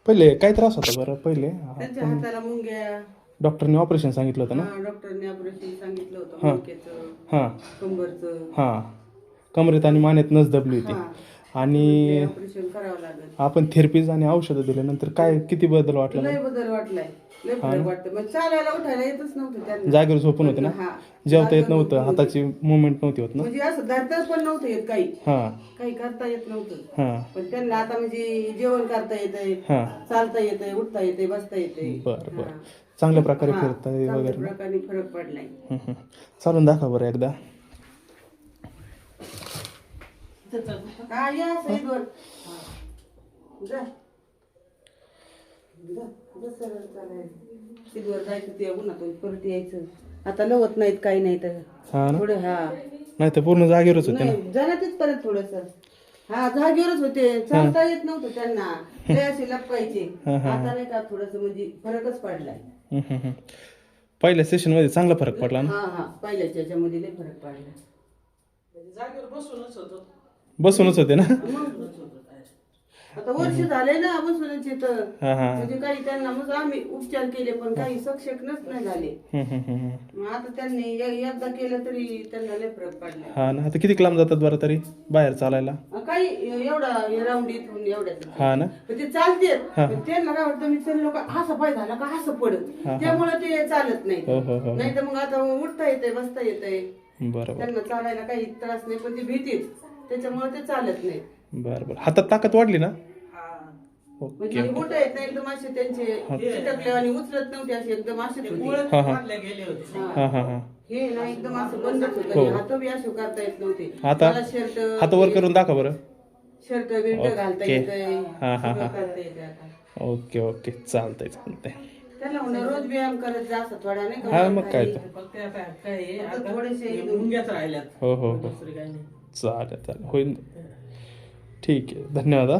पहिले काय त्रास होता बरं पहिले त्यांच्या हाताला मुंग्या. डॉक्टरने ऑपरेशन सांगितलं होतं ना. डॉक्टरने ऑपरेशन सांगितलं होतं हां मुंग्याचं, हां कंबरचं. हां कमरेत आणि मानेत नस दबली होती. आणि ऑपरेशन करावं लागेल. आपण थेरपीज आणि औषधं दिल्यानंतर काय किती बदल वाटला? लय बदल वाटलाय, लय फरक वाटतं. मग चालायला उठायला येतच नव्हतं त्यांना. जागेवर झोपून होते ना, जेवता येत नव्हतं, हाताची मुवमेंट नव्हती होत ना, म्हणजे असं धरता पण नव्हतं येत काही, हां काही करता येत नव्हतं. हां पण त्यांना आता म्हणजे जेवण करता येतंय, हां चालता येतंय, उठता येतंय, बसता येतंय. बरं बरं चांगल्या प्रकारे फिरता वगैरे ना. प्रकारे फरक पडलाय. चालून दाखवा बरं एकदा. हा या साईडवर. जा सरळ चालायचं. सीटवर जायचं, ते उन्हातून परत यायचं. आता लवत नाहीत काही नाही तर हा ना, थोडं. नाही तर पूर्ण जागेवरच होते ना. जरा तेच परत थोडस. हा जागेवरच होते, चालता येत नव्हतं त्यांना, ते असे लपकायचे. आता नाही का थोडस म्हणजे फरकच पडलाय. पहिल्या सेशन मध्ये चांगला फरक पडला ना. हा पहिल्याच्या याच्यामध्ये लय फरक पडला. बसूनच होते ना. आता वर्ष झाले ना बसूनच इथं. हा हा म्हणजे काही त्यांना मग आम्ही उपचार केले पण काही सक्सेसच नाही झाले. मग आता त्यांनी एकदा केलं तरी त्यांना लय फरक पडला. हा ना. आता किती लांब जातात बरं तरी बाहेर चालायला? काही एवढा राऊंड इथून एवढ्याच. हा ना. ते चालते त्यांना काय वाटतं मी चल लोक असं पाय झाला का असं पडत, त्यामुळे ते चालत नाही. नाही तर मग आता उठता येतंय, बसता येतंय. बरोबर. त्यांना चालायला काही त्रास नाही पण ते भीतीच, त्याच्यामुळे ते चालत नाही. बरं बरं हातात ताकद वाढली ना. म्हणजे मोठे आहेत ना एकदम असे, त्यांचे चिटकले आणि उचलत नव्हते, असे एकदम असेच होते. हा हा हा हे ना एकदम असं बंदच होतं, हात बी असे करता येत नव्हते. आता मला शर्ट, हात वर करून दाखवा बरं. शर्ट बिर्ट घालता येतंय, हा हा हा करता येते आता. ओके ओके चालतंय चालतंय. त्याला म्हणलं रोज व्यायाम करत जा असं थोडा, नाही हा का मग काय थोडेसे हो हो हो चालेल चालेल होईल. ठीक आहे धन्यवाद.